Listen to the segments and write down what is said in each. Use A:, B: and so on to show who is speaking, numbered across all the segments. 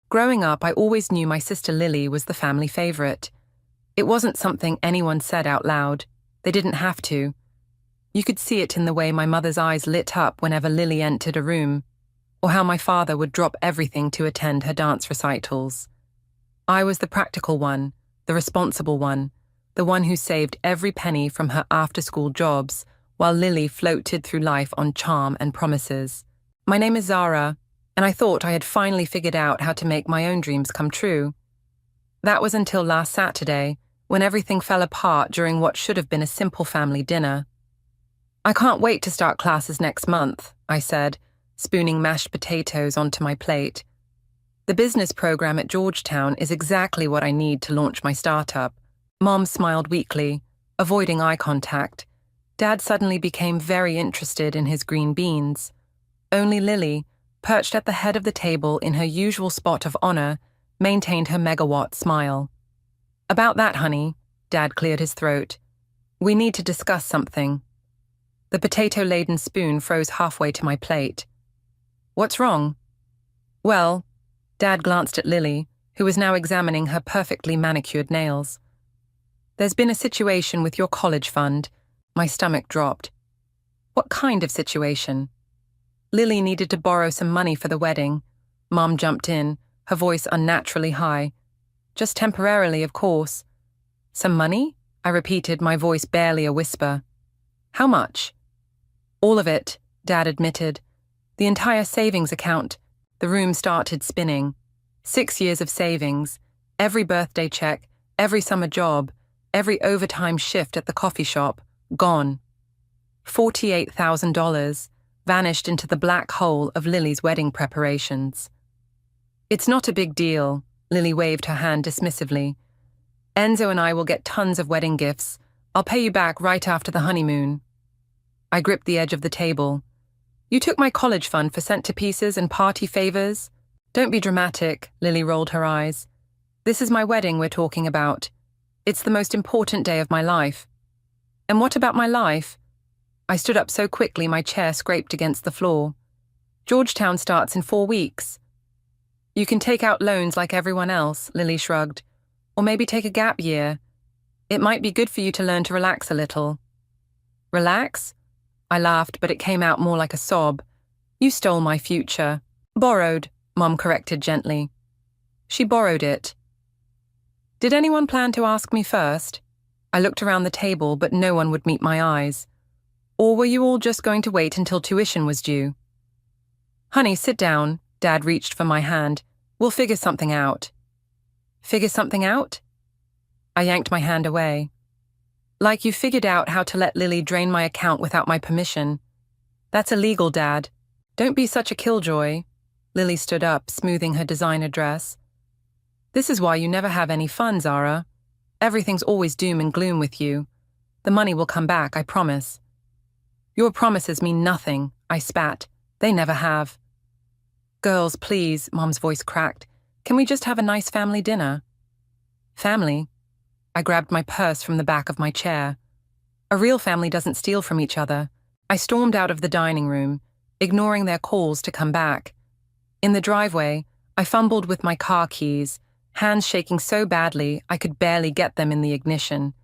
A: Growing up, I always knew my sister Lily was the family favorite. It wasn't something anyone said out loud. They didn't have to. You could see it in the way my mother's eyes lit up whenever Lily entered a room, or how my father would drop everything to attend her dance recitals. I was the practical one, the responsible one, the one who saved every penny from her after-school jobs, while Lily floated through life on charm and promises. My name is Zara, and I thought I had finally figured out how to make my own dreams come true. That was until last Saturday, when everything fell apart during what should have been a simple family dinner. "I can't wait to start classes next month," I said, spooning mashed potatoes onto my plate. "The business program at Georgetown is exactly what I need to launch my startup." Mom smiled weakly, avoiding eye contact. Dad suddenly became very interested in his green beans. Only Lily, perched at the head of the table in her usual spot of honor, maintained her megawatt smile. "About that, honey," Dad cleared his throat. "We need to discuss something." The potato-laden spoon froze halfway to my plate. "What's wrong?" "Well," Dad glanced at Lily, who was now examining her perfectly manicured nails. "There's been a situation with your college fund." My stomach dropped. "What kind of situation?" "Lily needed to borrow some money for the wedding." Mom jumped in, her voice unnaturally high. "Just temporarily, of course." "Some money?" I repeated, my voice barely a whisper. "How much?" "All of it," Dad admitted. "The entire savings account." The room started spinning. 6 years of savings, every birthday check, every summer job, every overtime shift at the coffee shop, gone. $48,000 vanished into the black hole of Lily's wedding preparations. "It's not a big deal," Lily waved her hand dismissively. "Enzo and I will get tons of wedding gifts. I'll pay you back right after the honeymoon." I gripped the edge of the table. "You took my college fund for centerpieces and party favors?" "Don't be dramatic," Lily rolled her eyes. "This is my wedding we're talking about. It's the most important day of my life." "And what about my life?" I stood up so quickly my chair scraped against the floor. "Georgetown starts in 4 weeks." "You can take out loans like everyone else," Lily shrugged. "Or maybe take a gap year. It might be good for you to learn to relax a little." "Relax?" I laughed, but it came out more like a sob. "You stole my future." "Borrowed," Mom corrected gently. "She borrowed it." "Did anyone plan to ask me first?" I looked around the table, but no one would meet my eyes. "Or were you all just going to wait until tuition was due?" "Honey, sit down." Dad reached for my hand. "We'll figure something out." "Figure something out?" I yanked my hand away. "Like you figured out how to let Lily drain my account without my permission. That's illegal, Dad. Don't be such a killjoy." Lily stood up, smoothing her designer dress. "This is why you never have any fun, Zara. Everything's always doom and gloom with you. The money will come back, I promise." "Your promises mean nothing," I spat. "They never have." "Girls, please," Mom's voice cracked. "Can we just have a nice family dinner?" "Family?" I grabbed my purse from the back of my chair. "A real family doesn't steal from each other." I stormed out of the dining room, ignoring their calls to come back. In the driveway, I fumbled with my car keys, hands shaking so badly I could barely get them in the ignition.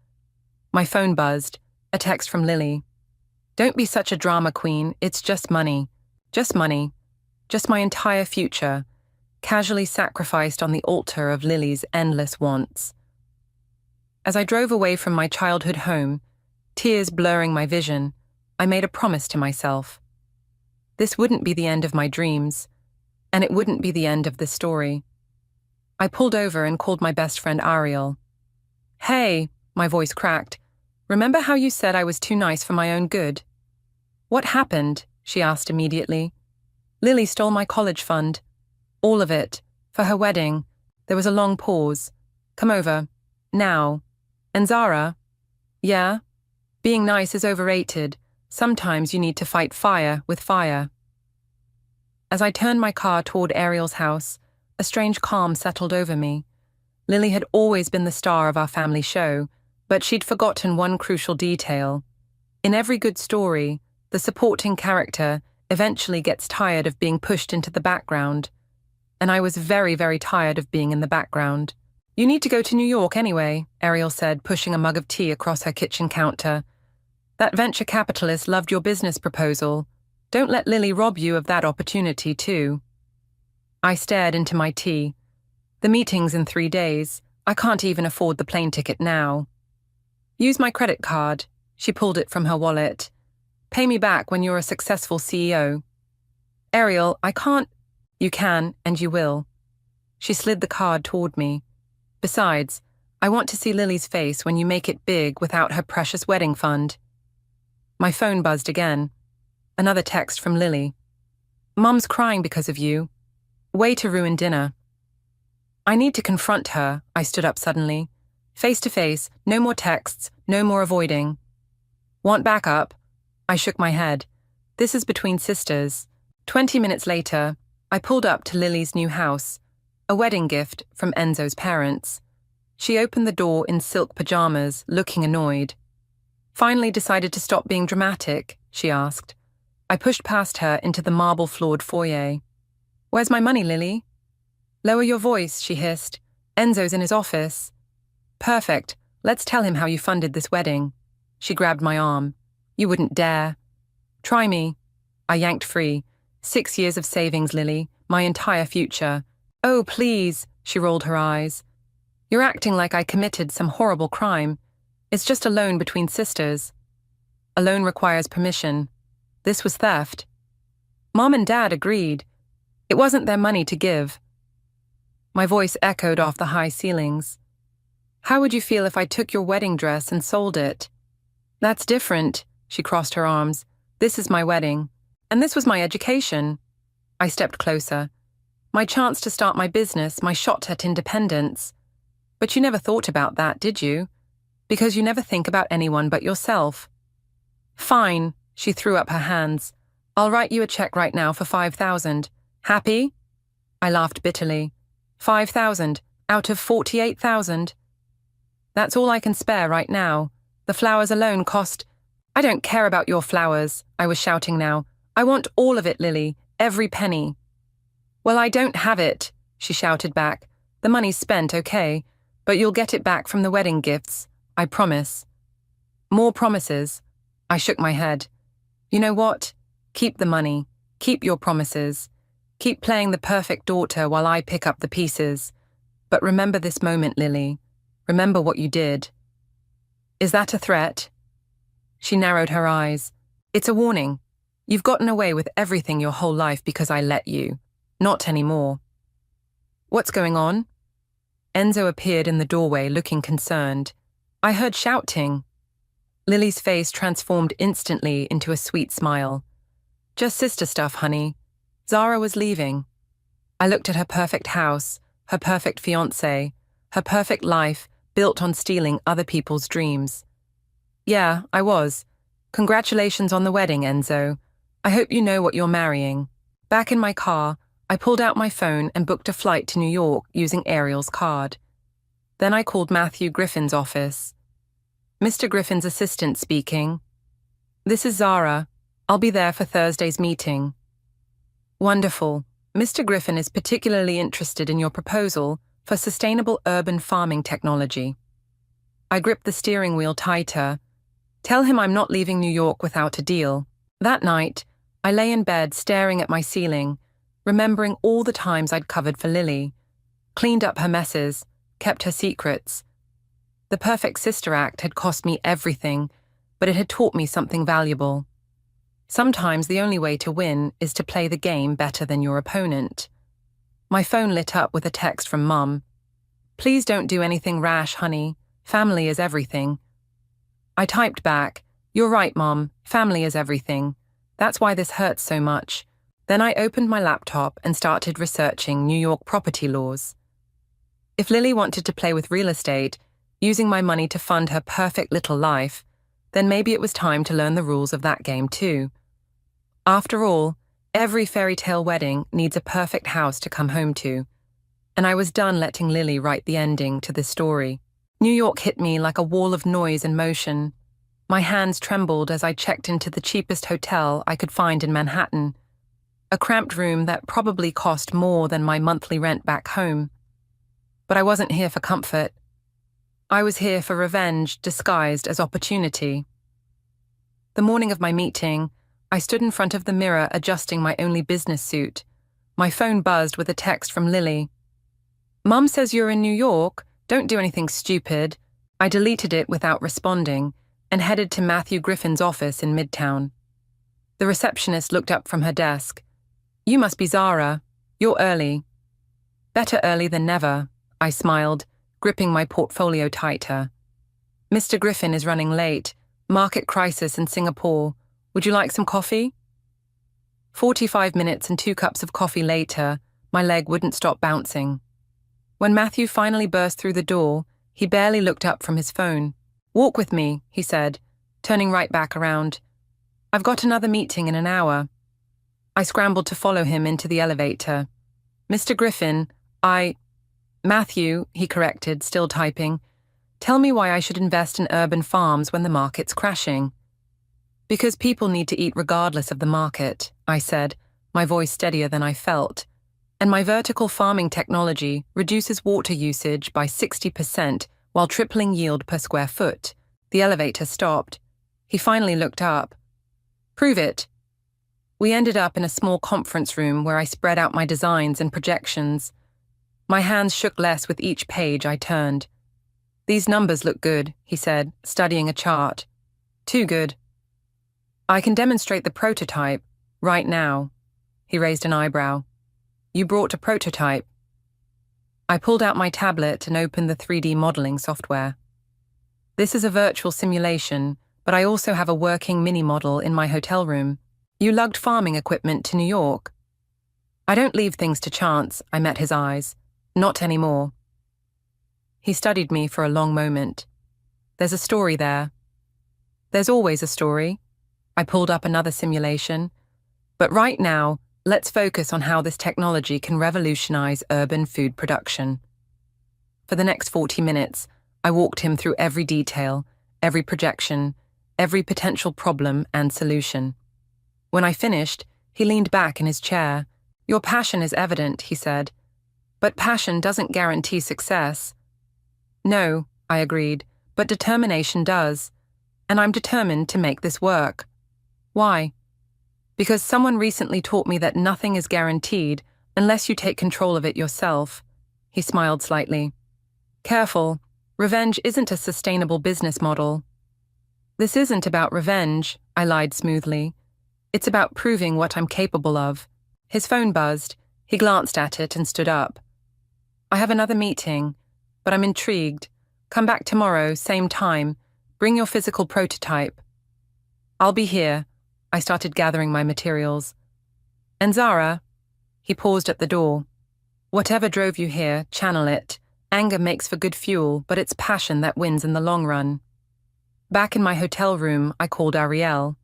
A: My phone buzzed, a text from Lily. "Don't be such a drama queen, it's just money. Just money. Just my entire future, casually sacrificed on the altar of Lily's endless wants." As I drove away from my childhood home, tears blurring my vision, I made a promise to myself. This wouldn't be the end of my dreams, and it wouldn't be the end of this story. I pulled over and called my best friend Ariel. "Hey," my voice cracked. "Remember how you said I was too nice for my own good?" "What happened?" she asked immediately. "Lily stole my college fund. All of it. For her wedding." There was a long pause. "Come over. Now. And Zara?" "Yeah? Being nice is overrated. Sometimes you need to fight fire with fire." As I turned my car toward Ariel's house, a strange calm settled over me. Lily had always been the star of our family show, but she'd forgotten one crucial detail. In every good story, the supporting character eventually gets tired of being pushed into the background. and I was very, very tired of being in the background. You need to go to New York anyway, Ariel said, pushing a mug of tea across her kitchen counter. That venture capitalist loved your business proposal. Don't let Lily rob you of that opportunity, too. I stared into my tea. The meeting's in 3 days. I can't even afford the plane ticket now. Use my credit card. She pulled it from her wallet. Pay me back when you're a successful CEO. Ariel, I can't. You can, and you will. She slid the card toward me. Besides, I want to see Lily's face when you make it big without her precious wedding fund. My phone buzzed again. Another text from Lily. Mum's crying because of you. Way to ruin dinner. I need to confront her, I stood up suddenly. Face to face, no more texts, no more avoiding. Want backup? I shook my head. This is between sisters. 20 minutes later, I pulled up to Lily's new house, a wedding gift from Enzo's parents. She opened the door in silk pajamas, looking annoyed. Finally decided to stop being dramatic, she asked. I pushed past her into the marble-floored foyer. Where's my money, Lily? Lower your voice, she hissed. Enzo's in his office. Perfect. Let's tell him how you funded this wedding. She grabbed my arm. You wouldn't dare. Try me. I yanked free. 6 years of savings, Lily. My entire future. Oh, please, she rolled her eyes. You're acting like I committed some horrible crime. It's just a loan between sisters. A loan requires permission. This was theft. Mom and Dad agreed. It wasn't their money to give. My voice echoed off the high ceilings. How would you feel if I took your wedding dress and sold it? That's different, she crossed her arms. This is my wedding. And this was my education. I stepped closer. My chance to start my business, my shot at independence. But you never thought about that, did you? Because you never think about anyone but yourself. Fine, she threw up her hands. I'll write you a check right now for 5,000. Happy? I laughed bitterly. 5,000 out of 48,000. That's all I can spare right now. The flowers alone cost... I don't care about your flowers, I was shouting now. I want all of it, Lily, every penny. Well, I don't have it, she shouted back. The money's spent, okay, but you'll get it back from the wedding gifts, I promise. More promises. I shook my head. You know what? Keep the money. Keep your promises. Keep playing the perfect daughter while I pick up the pieces. But remember this moment, Lily. Remember what you did. Is that a threat? She narrowed her eyes. It's a warning. You've gotten away with everything your whole life because I let you. Not anymore. What's going on? Enzo appeared in the doorway looking concerned. I heard shouting. Lily's face transformed instantly into a sweet smile. Just sister stuff, honey. Zara was leaving. I looked at her perfect house, her perfect fiancé, her perfect life built on stealing other people's dreams. Yeah, I was. Congratulations on the wedding, Enzo. I hope you know what you're marrying. Back in my car, I pulled out my phone and booked a flight to New York using Ariel's card. Then I called Matthew Griffin's office. Mr. Griffin's assistant speaking. This is Zara. I'll be there for Thursday's meeting. Wonderful. Mr. Griffin is particularly interested in your proposal for sustainable urban farming technology. I gripped the steering wheel tighter. Tell him I'm not leaving New York without a deal. That night, I lay in bed staring at my ceiling, remembering all the times I'd covered for Lily, cleaned up her messes, kept her secrets. The perfect sister act had cost me everything, but it had taught me something valuable. Sometimes the only way to win is to play the game better than your opponent. My phone lit up with a text from Mum. Please don't do anything rash, honey. Family is everything. I typed back, You're right, Mom. Family is everything. That's why this hurts so much. Then I opened my laptop and started researching New York property laws. If Lily wanted to play with real estate, using my money to fund her perfect little life, then maybe it was time to learn the rules of that game too. After all, every fairy tale wedding needs a perfect house to come home to, and I was done letting Lily write the ending to this story. New York hit me like a wall of noise and motion. My hands trembled as I checked into the cheapest hotel I could find in Manhattan. a cramped room that probably cost more than my monthly rent back home. But I wasn't here for comfort. I was here for revenge disguised as opportunity. The morning of my meeting, I stood in front of the mirror adjusting my only business suit. My phone buzzed with a text from Lily. "Mum says you're in New York. Don't do anything stupid." I deleted it without responding and headed to Matthew Griffin's office in Midtown. The receptionist looked up from her desk. "You must be Zara. You're early." "Better early than never," I smiled, gripping my portfolio tighter. "Mr. Griffin is running late. Market crisis in Singapore. Would you like some coffee?" 45 minutes and 2 cups of coffee later, my leg wouldn't stop bouncing. When Matthew finally burst through the door, he barely looked up from his phone. "Walk with me," he said, turning right back around. "I've got another meeting in an hour." I scrambled to follow him into the elevator. "Mr. Griffin, Matthew," he corrected, still typing. "Tell me why I should invest in urban farms when the market's crashing." "Because people need to eat regardless of the market," I said, my voice steadier than I felt. "And my vertical farming technology reduces water usage by 60% while tripling yield per square foot." The elevator stopped. He finally looked up. "Prove it." We ended up in a small conference room where I spread out my designs and projections. My hands shook less with each page I turned. "These numbers look good," he said, studying a chart. "Too good." "I can demonstrate the prototype right now." He raised an eyebrow. "You brought a prototype?" I pulled out my tablet and opened the 3D modeling software. "This is a virtual simulation, but I also have a working mini-model in my hotel room. You lugged farming equipment to New York." "I don't leave things to chance," I met his eyes. "Not anymore." He studied me for a long moment. "There's a story there." "There's always a story." I pulled up another simulation. "But right now, let's focus on how this technology can revolutionize urban food production." For the next 40 minutes, I walked him through every detail, every projection, every potential problem and solution. When I finished, he leaned back in his chair. "Your passion is evident," he said. "But passion doesn't guarantee success." "No," I agreed, "but determination does. And I'm determined to make this work." "Why?" "Because someone recently taught me that nothing is guaranteed unless you take control of it yourself." He smiled slightly. "Careful, revenge isn't a sustainable business model." "This isn't about revenge," I lied smoothly. "It's about proving what I'm capable of." His phone buzzed. He glanced at it and stood up. "I have another meeting, but I'm intrigued. Come back tomorrow, same time. Bring your physical prototype." "I'll be here." I started gathering my materials. "And Zara," he paused at the door. "Whatever drove you here, channel it. Anger makes for good fuel, but it's passion that wins in the long run." Back in my hotel room, I called Ariel.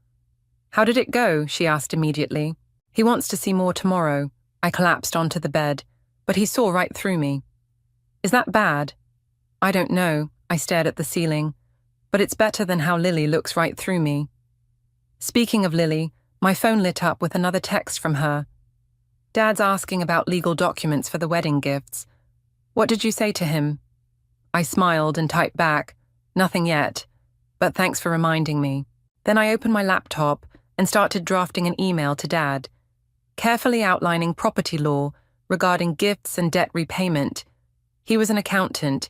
A: "How did it go?" she asked immediately. "He wants to see more tomorrow." I collapsed onto the bed, but he saw right through me. "Is that bad?" "I don't know." I stared at the ceiling. "But it's better than how Lily looks right through me." Speaking of Lily, my phone lit up with another text from her. "Dad's asking about legal documents for the wedding gifts. What did you say to him?" I smiled and typed back, "Nothing yet, but thanks for reminding me." Then I opened my laptop and started drafting an email to Dad, carefully outlining property law regarding gifts and debt repayment. He was an accountant.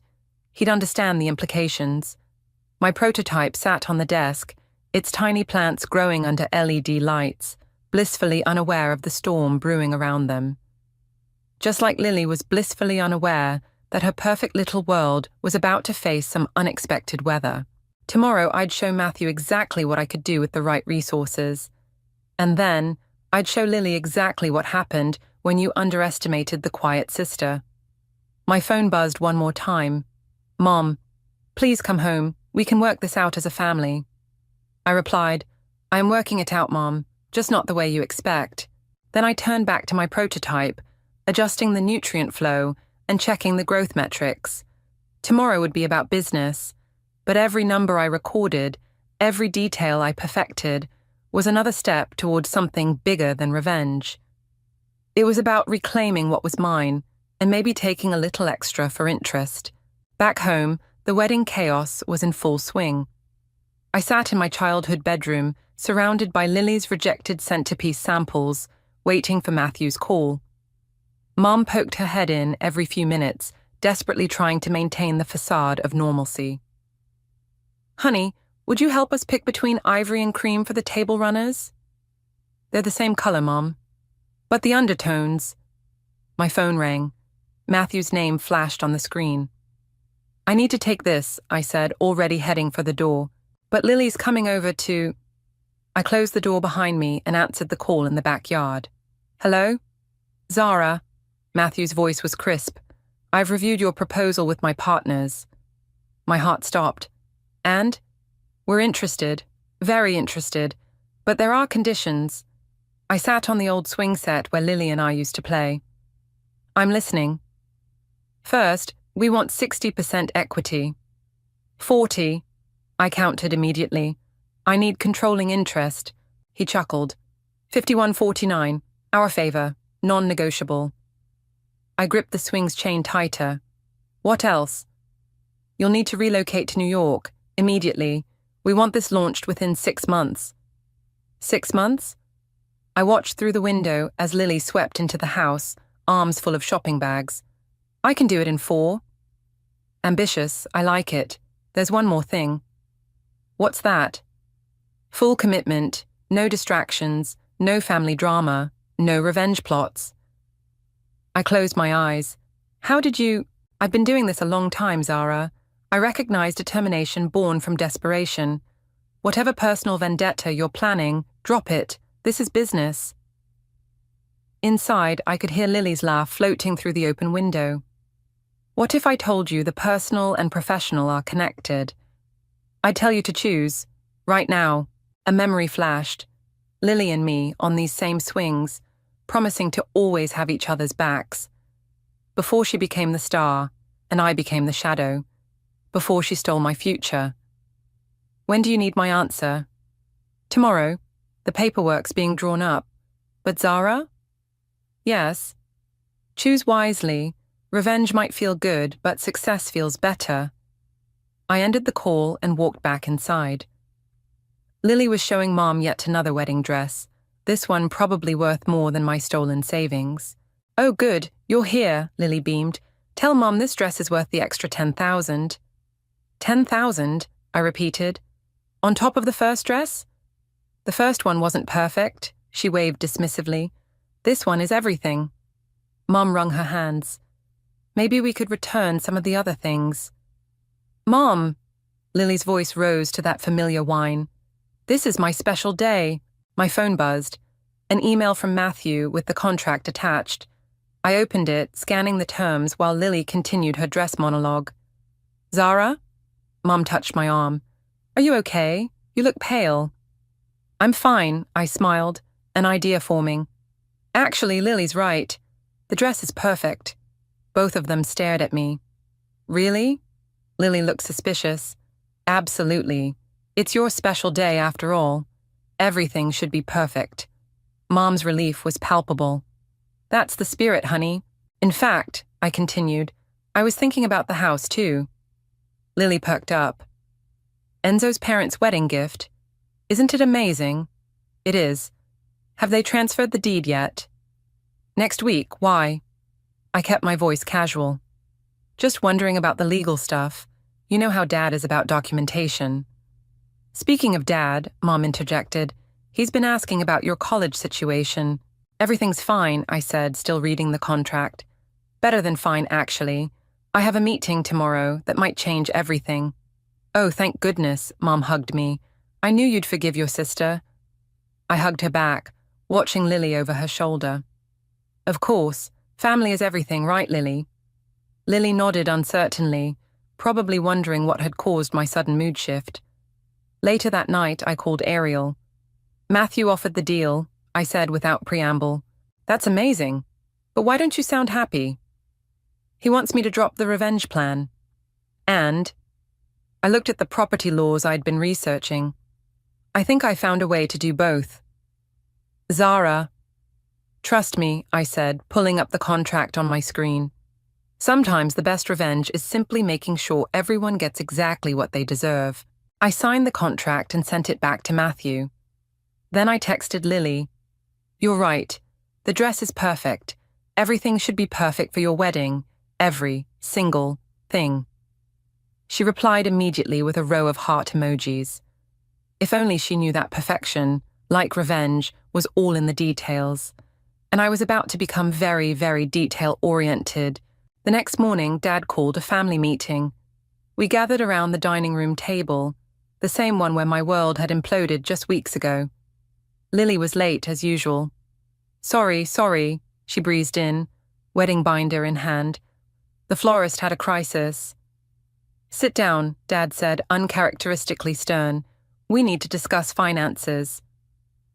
A: He'd understand the implications. My prototype sat on the desk, its tiny plants growing under LED lights, blissfully unaware of the storm brewing around them. Just like Lily was blissfully unaware that her perfect little world was about to face some unexpected weather. Tomorrow I'd show Matthew exactly what I could do with the right resources. And then I'd show Lily exactly what happened when you underestimated the quiet sister. My phone buzzed one more time. "Mom, please come home. We can work this out as a family." I replied, "I am working it out, Mom, just not the way you expect." Then I turned back to my prototype, adjusting the nutrient flow and checking the growth metrics. Tomorrow would be about business, but every number I recorded, every detail I perfected, was another step towards something bigger than revenge. It was about reclaiming what was mine, and maybe taking a little extra for interest. Back home, the wedding chaos was in full swing. I sat in my childhood bedroom, surrounded by Lily's rejected centerpiece samples, waiting for Matthew's call. Mom poked her head in every few minutes, desperately trying to maintain the facade of normalcy. "Honey, would you help us pick between ivory and cream for the table runners?" "They're the same color, Mom." "But the undertones." My phone rang. Matthew's name flashed on the screen. "I need to take this," I said, already heading for the door. "But Lily's coming over to—" I closed the door behind me and answered the call in the backyard. "Hello?" "Zara." Matthew's voice was crisp. "I've reviewed your proposal with my partners." My heart stopped. "And?" "We're interested. Very interested. But there are conditions." I sat on the old swing set where Lily and I used to play. "I'm listening." "First, we want 60% equity." 40. I countered immediately. "I need controlling interest." He chuckled. 51-49. Our favor. Non-negotiable. I gripped the swing's chain tighter. "What else?" "You'll need to relocate to New York. Immediately. We want this launched within 6 months." 6 months? I watched through the window as Lily swept into the house, arms full of shopping bags. "I can do it in 4. "Ambitious, I like it. There's one more thing." "What's that?" "Full commitment, no distractions, no family drama, no revenge plots." I closed my eyes. "How did you—" "I've been doing this a long time, Zara. I recognize determination born from desperation. Whatever personal vendetta you're planning, drop it. This is business." Inside, I could hear Lily's laugh floating through the open window. "What if I told you the personal and professional are connected?" "I'd tell you to choose. Right now." A memory flashed. Lily and me on these same swings, promising to always have each other's backs. Before she became the star, and I became the shadow. Before she stole my future. "When do you need my answer?" "Tomorrow. The paperwork's being drawn up." "But Zara?" "Yes." "Choose wisely. Revenge might feel good, but success feels better." I ended the call and walked back inside. Lily was showing Mom yet another wedding dress, this one probably worth more than my stolen savings. "Oh good, you're here," Lily beamed. "Tell Mom this dress is worth the extra 10,000. 10,000, I repeated. "On top of the first dress?" "The first one wasn't perfect," she waved dismissively. "This one is everything." Mom wrung her hands. "Maybe we could return some of the other things." "Mom!" Lily's voice rose to that familiar whine. "This is my special day." My phone buzzed. An email from Matthew with the contract attached. I opened it, scanning the terms while Lily continued her dress monologue. "Zara?" Mom touched my arm. "Are you okay? You look pale." "I'm fine," I smiled, an idea forming. "Actually, Lily's right. The dress is perfect." Both of them stared at me. "Really?" Lily looked suspicious. "Absolutely. It's your special day after all. Everything should be perfect." Mom's relief was palpable. "That's the spirit, honey. In fact," I continued, "I was thinking about the house too." Lily perked up. "Enzo's parents' wedding gift? Isn't it amazing?" "It is. Have they transferred the deed yet?" "Next week. Why?" I kept my voice casual. "Just wondering about the legal stuff. You know how Dad is about documentation." "Speaking of Dad," Mom interjected, "he's been asking about your college situation." "Everything's fine," I said, still reading the contract. "Better than fine, actually. I have a meeting tomorrow that might change everything." "Oh, thank goodness," Mom hugged me. "I knew you'd forgive your sister." I hugged her back, watching Lily over her shoulder. "Of course. Family is everything, right, Lily?" Lily nodded uncertainly, probably wondering what had caused my sudden mood shift. Later that night, I called Ariel. "Matthew offered the deal," I said without preamble. "That's amazing. But why don't you sound happy?" "He wants me to drop the revenge plan." "And?" I looked at the property laws I'd been researching. "I think I found a way to do both." "Zara." Trust me, I said, pulling up the contract on my screen. Sometimes the best revenge is simply making sure everyone gets exactly what they deserve. I signed the contract and sent it back to Matthew. Then I texted Lily. You're right. The dress is perfect. Everything should be perfect for your wedding. Every single thing. She replied immediately with a row of heart emojis. If only she knew that perfection, like revenge, was all in the details. And I was about to become very, very detail-oriented. The next morning, Dad called a family meeting. We gathered around the dining room table, the same one where my world had imploded just weeks ago. Lily was late, as usual. Sorry, she breezed in, wedding binder in hand. The florist had a crisis. Sit down, Dad said, uncharacteristically stern. We need to discuss finances.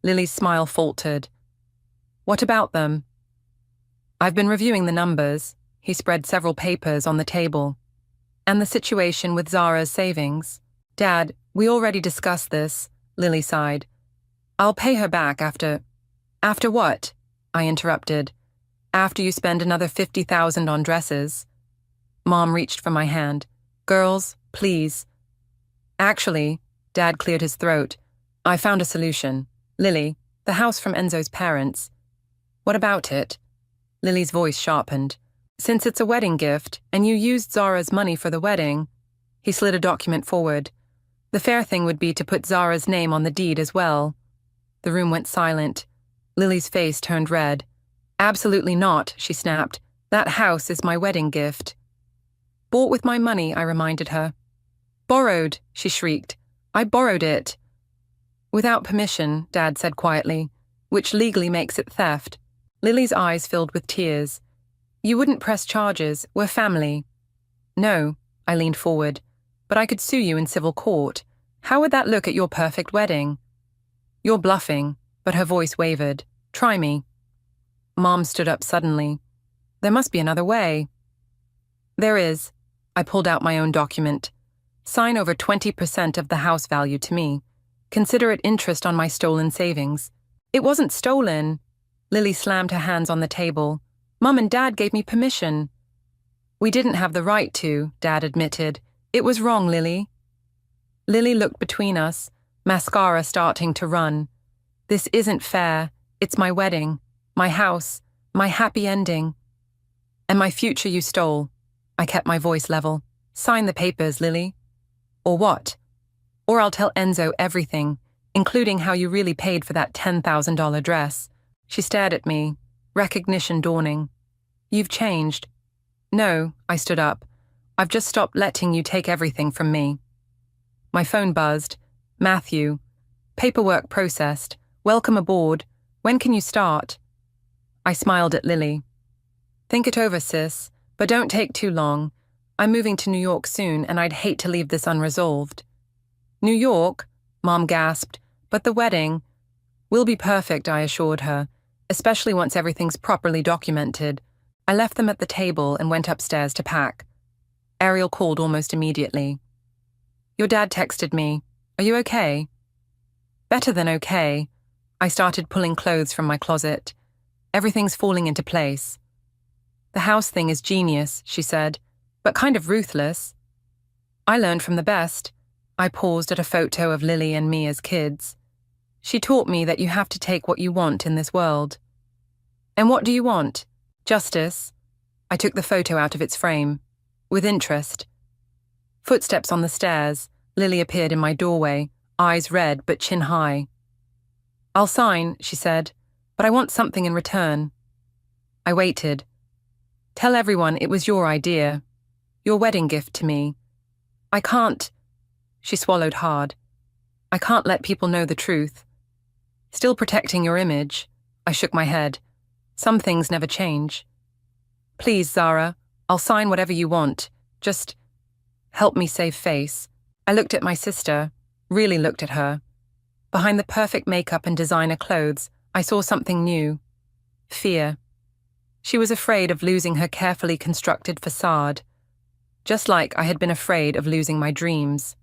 A: Lily's smile faltered. What about them? I've been reviewing the numbers. He spread several papers on the table. And the situation with Zara's savings. Dad, we already discussed this, Lily sighed. I'll pay her back after... After what? I interrupted. After you spend another $50,000 on dresses. Mom reached for my hand. Girls, please. Actually, Dad cleared his throat. I found a solution. Lily, the house from Enzo's parents. What about it? Lily's voice sharpened. Since it's a wedding gift, and you used Zara's money for the wedding, he slid a document forward. The fair thing would be to put Zara's name on the deed as well. The room went silent. Lily's face turned red. Absolutely not, she snapped. That house is my wedding gift. Bought with my money, I reminded her. Borrowed, she shrieked. I borrowed it. Without permission, Dad said quietly, which legally makes it theft. Lily's eyes filled with tears. You wouldn't press charges, we're family. No, I leaned forward, but I could sue you in civil court. How would that look at your perfect wedding? You're bluffing, but her voice wavered. Try me. Mom stood up suddenly. There must be another way. There is. I pulled out my own document. Sign over 20% of the house value to me. Consider it interest on my stolen savings. It wasn't stolen. Lily slammed her hands on the table. Mum and Dad gave me permission. We didn't have the right to, Dad admitted. It was wrong, Lily. Lily looked between us, mascara starting to run. This isn't fair. It's my wedding, my house, my happy ending. And my future you stole. I kept my voice level. Sign the papers, Lily. Or what? Or I'll tell Enzo everything, including how you really paid for that $10,000 dress. She stared at me, recognition dawning. You've changed. No, I stood up. I've just stopped letting you take everything from me. My phone buzzed. Matthew. Paperwork processed. Welcome aboard. When can you start? I smiled at Lily. Think it over, sis, but don't take too long. I'm moving to New York soon, and I'd hate to leave this unresolved. New York? Mom gasped. But the wedding? Will be perfect, I assured her, especially once everything's properly documented. I left them at the table and went upstairs to pack. Ariel called almost immediately. Your dad texted me. Are you okay? Better than okay. I started pulling clothes from my closet. Everything's falling into place. The house thing is genius, she said, but kind of ruthless. I learned from the best. I paused at a photo of Lily and me as kids. She taught me that you have to take what you want in this world. And what do you want? Justice. I took the photo out of its frame. With interest. Footsteps on the stairs. Lily appeared in my doorway, eyes red but chin high. I'll sign, she said, but I want something in return. I waited. Tell everyone it was your idea. Your wedding gift to me. I can't... She swallowed hard. I can't let people know the truth. Still protecting your image. I shook my head. Some things never change. Please, Zara, I'll sign whatever you want. Just help me save face. I looked at my sister, really looked at her. Behind the perfect makeup and designer clothes, I saw something new. Fear. She was afraid of losing her carefully constructed facade, just like I had been afraid of losing my dreams.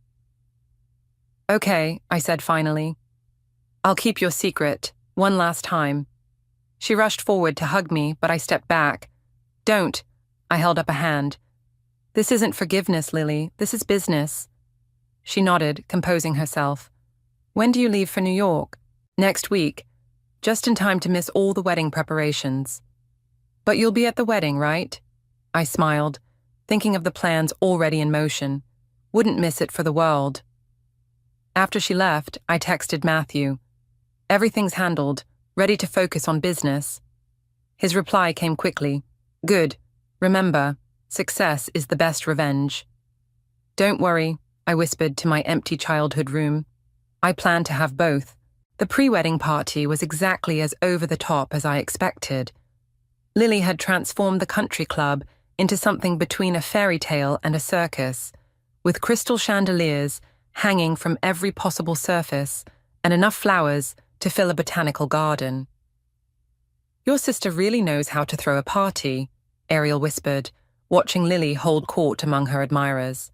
A: Okay, I said finally. I'll keep your secret, one last time. She rushed forward to hug me, but I stepped back. Don't. I held up a hand. This isn't forgiveness, Lily. This is business. She nodded, composing herself. When do you leave for New York? Next week. Just in time to miss all the wedding preparations. But you'll be at the wedding, right? I smiled, thinking of the plans already in motion. Wouldn't miss it for the world. After she left, I texted Matthew. Everything's handled, ready to focus on business. His reply came quickly. Good. Remember, success is the best revenge. Don't worry, I whispered to my empty childhood room. I plan to have both. The pre-wedding party was exactly as over-the-top as I expected. Lily had transformed the country club into something between a fairy tale and a circus, with crystal chandeliers hanging from every possible surface and enough flowers to fill a botanical garden. Your sister really knows how to throw a party, Ariel whispered, watching Lily hold court among her admirers.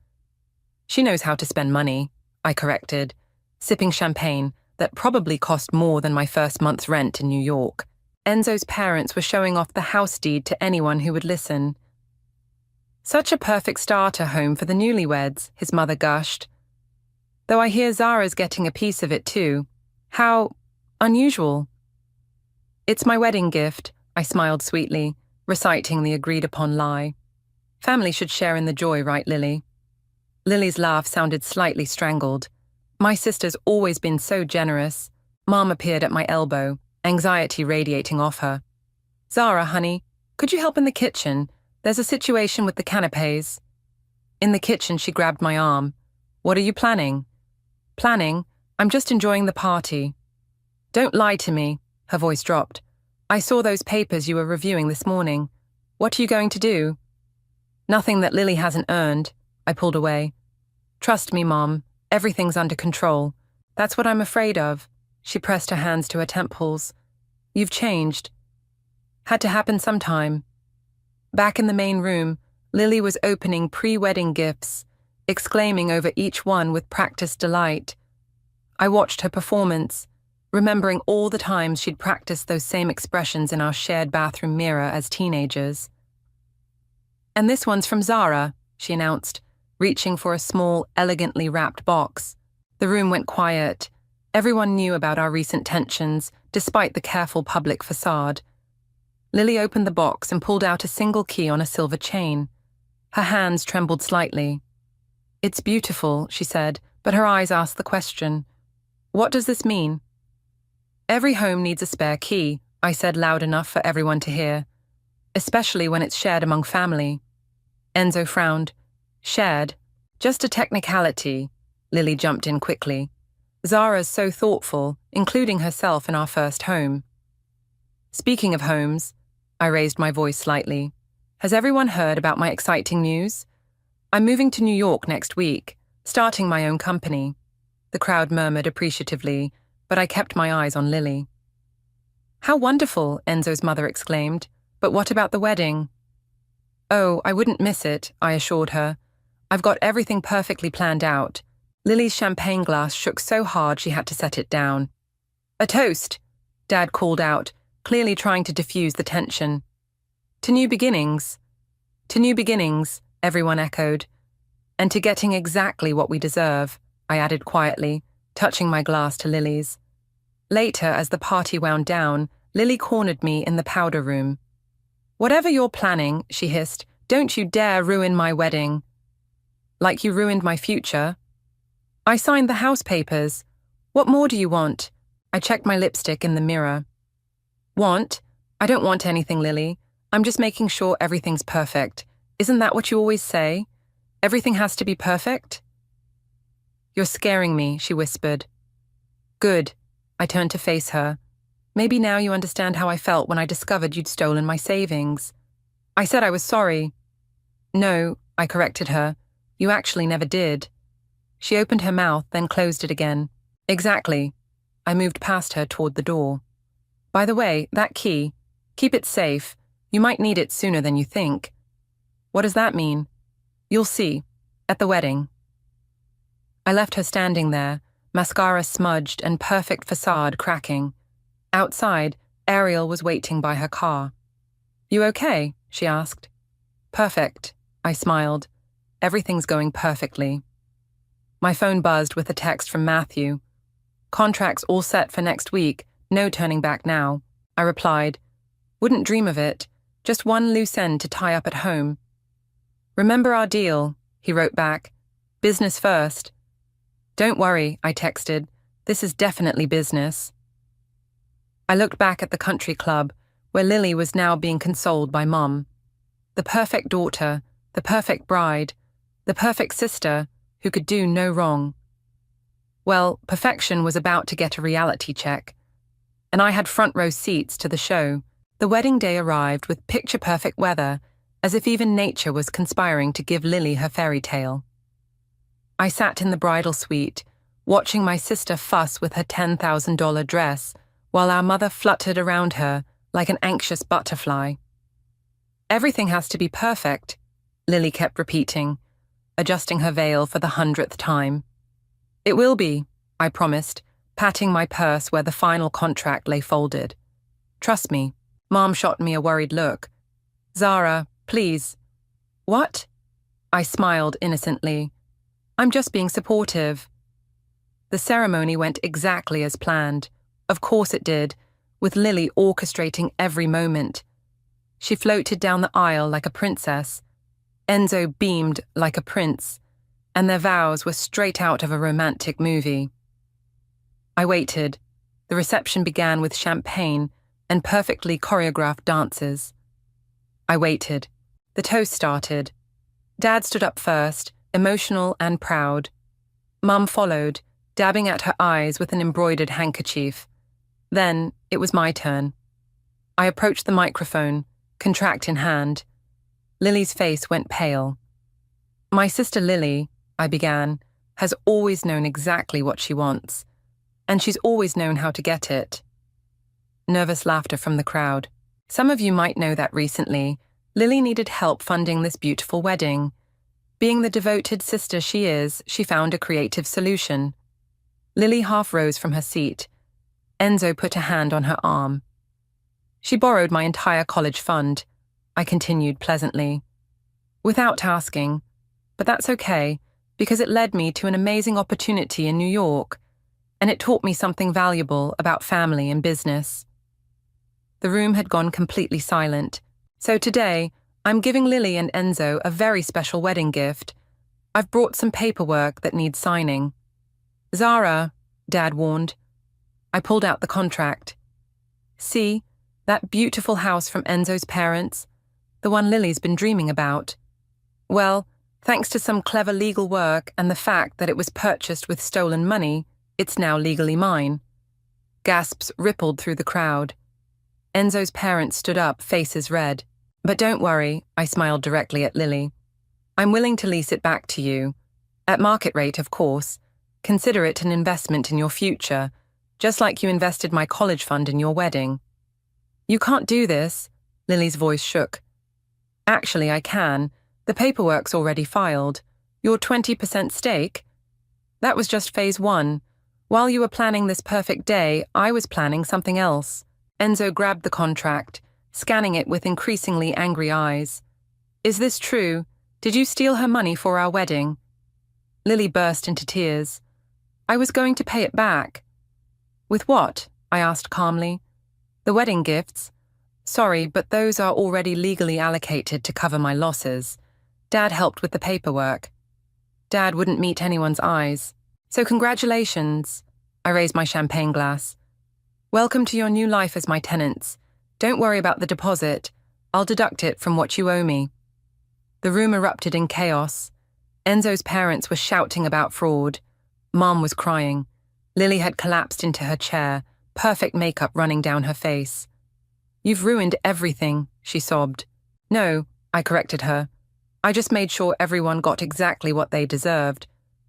A: She knows how to spend money, I corrected, sipping champagne that probably cost more than my first month's rent in New York. Enzo's parents were showing off the house deed to anyone who would listen. Such a perfect starter home for the newlyweds, his mother gushed. Though I hear Zara's getting a piece of it too. How unusual. It's my wedding gift, I smiled sweetly, reciting the agreed-upon lie. Family should share in the joy, right, Lily? Lily's laugh sounded slightly strangled. My sister's always been so generous. Mom appeared at my elbow, anxiety radiating off her. Zara, honey, could you help in the kitchen? There's a situation with the canapes. In the kitchen, she grabbed my arm. What are you planning? Planning? I'm just enjoying the party. Don't lie to me, her voice dropped. I saw those papers you were reviewing this morning. What are you going to do? Nothing that Lily hasn't earned, I pulled away. Trust me, Mom, everything's under control. That's what I'm afraid of. She pressed her hands to her temples. You've changed. Had to happen sometime. Back in the main room, Lily was opening pre-wedding gifts, exclaiming over each one with practiced delight. I watched her performance, remembering all the times she'd practiced those same expressions in our shared bathroom mirror as teenagers. And this one's from Zara, she announced, reaching for a small, elegantly wrapped box. The room went quiet. Everyone knew about our recent tensions, despite the careful public facade. Lily opened the box and pulled out a single key on a silver chain. Her hands trembled slightly. It's beautiful, she said, but her eyes asked the question. What does this mean? Every home needs a spare key, I said loud enough for everyone to hear, especially when it's shared among family. Enzo frowned. Shared? Just a technicality. Lily jumped in quickly. Zara's so thoughtful, including herself in our first home. Speaking of homes, I raised my voice slightly. Has everyone heard about my exciting news? I'm moving to New York next week, starting my own company. The crowd murmured appreciatively, but I kept my eyes on Lily. How wonderful, Enzo's mother exclaimed. But what about the wedding? Oh, I wouldn't miss it, I assured her. I've got everything perfectly planned out. Lily's champagne glass shook so hard she had to set it down. A toast, Dad called out, clearly trying to diffuse the tension. To new beginnings. To new beginnings, everyone echoed. And to getting exactly what we deserve, I added quietly, touching my glass to Lily's. Later, as the party wound down, Lily cornered me in the powder room. Whatever you're planning, she hissed, don't you dare ruin my wedding. Like you ruined my future. I signed the house papers. What more do you want? I checked my lipstick in the mirror. Want? I don't want anything, Lily. I'm just making sure everything's perfect. Isn't that what you always say? Everything has to be perfect? You're scaring me, she whispered. Good. I turned to face her. Maybe now you understand how I felt when I discovered you'd stolen my savings. I said I was sorry. No, I corrected her. You actually never did. She opened her mouth, then closed it again. Exactly. I moved past her toward the door. By the way, that key, keep it safe. You might need it sooner than you think. What does that mean? You'll see. At the wedding. I left her standing there, mascara smudged and perfect facade cracking. Outside, Ariel was waiting by her car. "You okay?" she asked. "Perfect," I smiled. "Everything's going perfectly." My phone buzzed with a text from Matthew. "Contracts all set for next week, no turning back now," I replied. "Wouldn't dream of it, just one loose end to tie up at home." "Remember our deal," he wrote back. "Business first." "Don't worry," I texted. "This is definitely business." I looked back at the country club, where Lily was now being consoled by Mum. The perfect daughter, the perfect bride, the perfect sister who could do no wrong. Well, perfection was about to get a reality check, and I had front row seats to the show. The wedding day arrived with picture-perfect weather, as if even nature was conspiring to give Lily her fairy tale. I sat in the bridal suite, watching my sister fuss with her $10,000 dress, while our mother fluttered around her like an anxious butterfly. "Everything has to be perfect," Lily kept repeating, adjusting her veil for the 100th time. "It will be," I promised, patting my purse where the final contract lay folded. "Trust me." Mom shot me a worried look. "Zara, please." "What?" I smiled innocently. "I'm just being supportive." The ceremony went exactly as planned. Of course it did, with Lily orchestrating every moment. She floated down the aisle like a princess. Enzo beamed like a prince, and their vows were straight out of a romantic movie. I waited. The reception began with champagne and perfectly choreographed dances. I waited. The toast started. Dad stood up first, emotional and proud. Mum followed, dabbing at her eyes with an embroidered handkerchief. Then it was my turn. I approached the microphone, contract in hand. Lily's face went pale. "My sister Lily," I began, "has always known exactly what she wants, and she's always known how to get it." Nervous laughter from the crowd. "Some of you might know that recently, Lily needed help funding this beautiful wedding. Being the devoted sister she is, she found a creative solution." Lily half rose from her seat. Enzo put a hand on her arm. "She borrowed my entire college fund," I continued pleasantly. "Without asking, but that's okay, because it led me to an amazing opportunity in New York, and it taught me something valuable about family and business." The room had gone completely silent, so today I'm giving Lily and Enzo a very special wedding gift. I've brought some paperwork that needs signing. "Zara," Dad warned. I pulled out the contract. "See, that beautiful house from Enzo's parents, the one Lily's been dreaming about. Well, thanks to some clever legal work and the fact that it was purchased with stolen money, it's now legally mine." Gasps rippled through the crowd. Enzo's parents stood up, faces red. "But don't worry," I smiled directly at Lily. "I'm willing to lease it back to you. At market rate, of course. Consider it an investment in your future, just like you invested my college fund in your wedding." "You can't do this," Lily's voice shook. "Actually, I can. The paperwork's already filed. Your 20% stake? That was just phase 1. While you were planning this perfect day, I was planning something else." Enzo grabbed the contract, scanning it with increasingly angry eyes. "Is this true? Did you steal her money for our wedding?" Lily burst into tears. "I was going to pay it back." "With what?" I asked calmly. "The wedding gifts. Sorry, but those are already legally allocated to cover my losses. Dad helped with the paperwork." Dad wouldn't meet anyone's eyes. "So congratulations." I raised my champagne glass. "Welcome to your new life as my tenants. Don't worry about the deposit. I'll deduct it from what you owe me." The room erupted in chaos. Enzo's parents were shouting about fraud. Mom was crying. Lily had collapsed into her chair, perfect makeup running down her face. "You've ruined everything," she sobbed. "No," I corrected her. "I just made sure everyone got exactly what they deserved.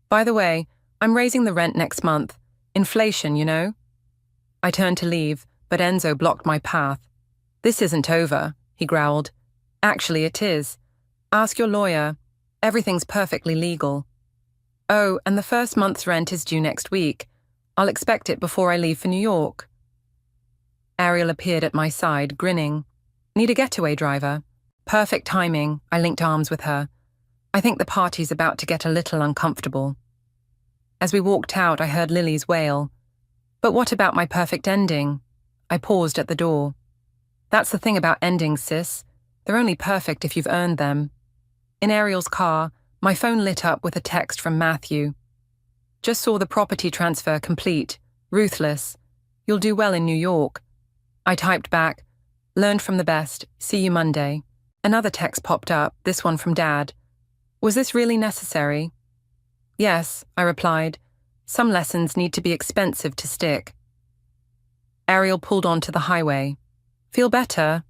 A: By the way, I'm raising the rent next month. Inflation, you know." I turned to leave, but Enzo blocked my path. "This isn't over," he growled. "Actually, it is. Ask your lawyer. Everything's perfectly legal. Oh, and the first month's rent is due next week. I'll expect it before I leave for New York." Ariel appeared at my side, grinning. Need a getaway driver? Perfect timing, I linked arms with her. I think the party's about to get a little uncomfortable. As we walked out, I heard Lily's wail. But what about my perfect ending? I paused at the door. That's the thing about endings, sis. They're only perfect if you've earned them. In Ariel's car, my phone lit up with a text from Matthew. Just saw the property transfer complete. Ruthless. You'll do well in New York. I typed back, learned from the best, see you Monday. Another text popped up, this one from Dad. Was this really necessary? Yes, I replied. Some lessons need to be expensive to stick. Ariel pulled onto the highway. Feel better?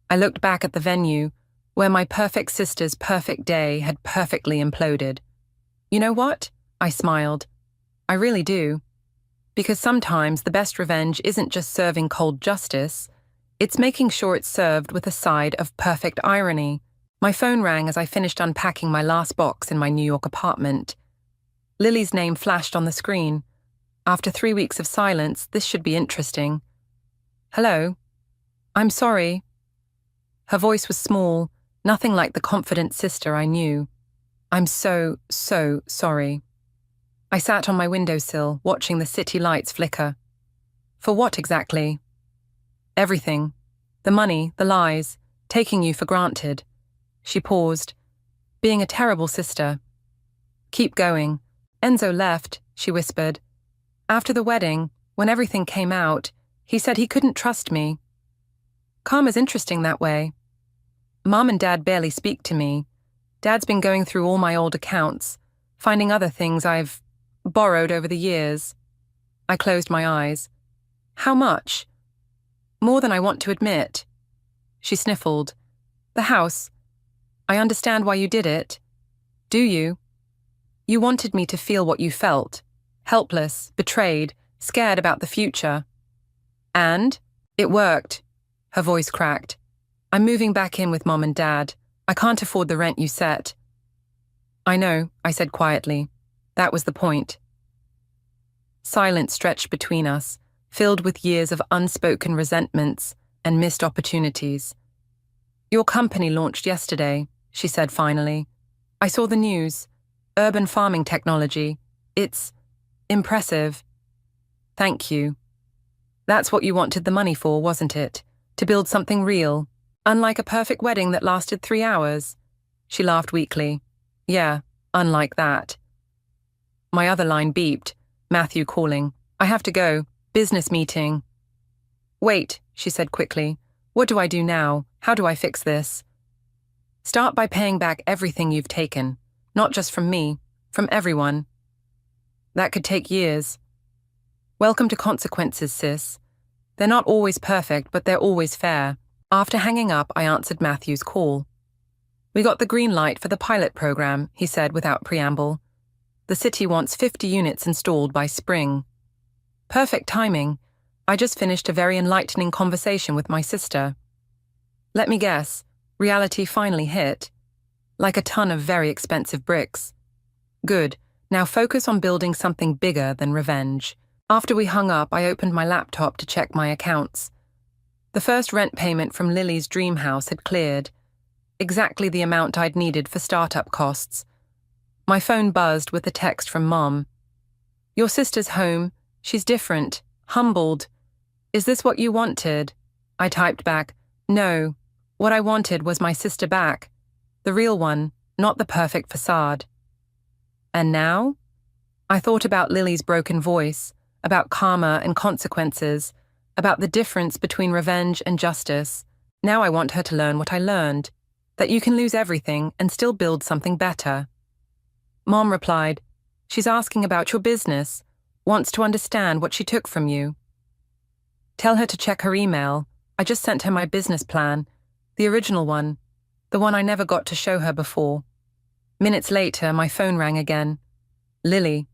A: I looked back at the venue, where my perfect sister's perfect day had perfectly imploded. You know what? I smiled. I really do. Because sometimes the best revenge isn't just serving cold justice, it's making sure it's served with a side of perfect irony. My phone rang as I finished unpacking my last box in my New York apartment. Lily's name flashed on the screen. After 3 weeks of silence, this should be interesting. Hello? I'm sorry. Her voice was small, nothing like the confident sister I knew. I'm so sorry. I sat on my windowsill, watching the city lights flicker. For what exactly? Everything. The money, the lies, taking you for granted. She paused. Being a terrible sister. Keep going. Enzo left, she whispered. After the wedding, when everything came out, he said he couldn't trust me. Karma's interesting that way. Mom and Dad barely speak to me. Dad's been going through all my old accounts, finding other things I've borrowed over the years. I closed my eyes. How much? More than I want to admit. She sniffled. The house. I understand why you did it. Do you? You wanted me to feel what you felt. Helpless, betrayed, scared about the future. And? It worked. Her voice cracked. I'm moving back in with Mom and Dad. I can't afford the rent you set. I know, I said quietly. That was the point. Silence stretched between us, filled with years of unspoken resentments and missed opportunities. Your company launched yesterday, she said finally. I saw the news. Urban farming technology. It's impressive. Thank you. That's what you wanted the money for, wasn't it? To build something real, unlike a perfect wedding that lasted 3 hours. She laughed weakly. Yeah, unlike that. My other line beeped. Matthew calling. I have to go. Business meeting. Wait, she said quickly. What do I do now? How do I fix this? Start by paying back everything you've taken. Not just from me, from everyone. That could take years. Welcome to consequences, sis. They're not always perfect, but they're always fair. After hanging up, I answered Matthew's call. We got the green light for the pilot program, he said without preamble. The city wants 50 units installed by spring. Perfect timing. I just finished a very enlightening conversation with my sister. Let me guess, reality finally hit. Like a ton of very expensive bricks. Good, now focus on building something bigger than revenge. After we hung up, I opened my laptop to check my accounts. The first rent payment from Lily's dream house had cleared. Exactly the amount I'd needed for startup costs. My phone buzzed with a text from Mom. Your sister's home. She's different. Humbled. Is this what you wanted? I typed back, no. What I wanted was my sister back. The real one, not the perfect facade. And now? I thought about Lily's broken voice, about karma and consequences, about the difference between revenge and justice. Now I want her to learn what I learned, that you can lose everything and still build something better. Mom replied, she's asking about your business, wants to understand what she took from you. Tell her to check her email. I just sent her my business plan, the original one, the one I never got to show her before. Minutes later, my phone rang again. Lily.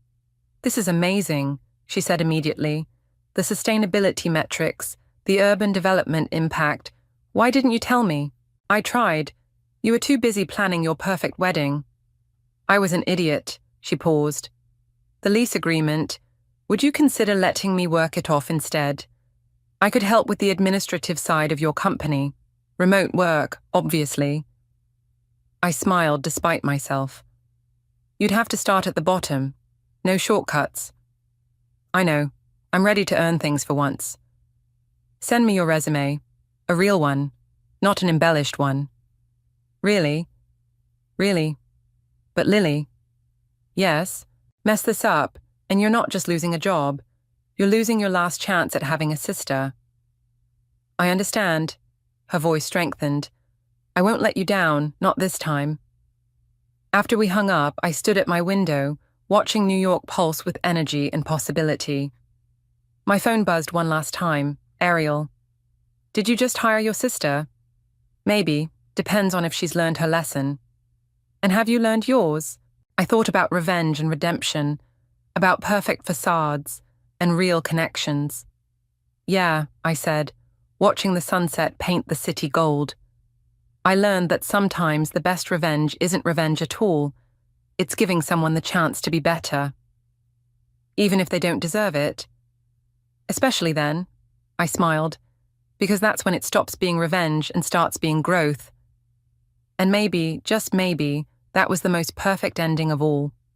A: This is amazing, she said immediately. The sustainability metrics, the urban development impact. Why didn't you tell me? I tried. You were too busy planning your perfect wedding. I was an idiot, she paused. The lease agreement. Would you consider letting me work it off instead? I could help with the administrative side of your company. Remote work, obviously. I smiled despite myself. You'd have to start at the bottom. No shortcuts. I know. I'm ready to earn things for once. Send me your resume. A real one, not an embellished one. Really? Really? But Lily. Yes, mess this up, and you're not just losing a job. You're losing your last chance at having a sister. I understand. Her voice strengthened. I won't let you down, not this time. After we hung up, I stood at my window, watching New York pulse with energy and possibility. My phone buzzed one last time. Ariel. Did you just hire your sister? Maybe. Depends on if she's learned her lesson. And have you learned yours? I thought about revenge and redemption, about perfect facades and real connections. Yeah, I said, watching the sunset paint the city gold. I learned that sometimes the best revenge isn't revenge at all. It's giving someone the chance to be better. Even if they don't deserve it. Especially then, I smiled, because that's when it stops being revenge and starts being growth. And maybe, just maybe, that was the most perfect ending of all.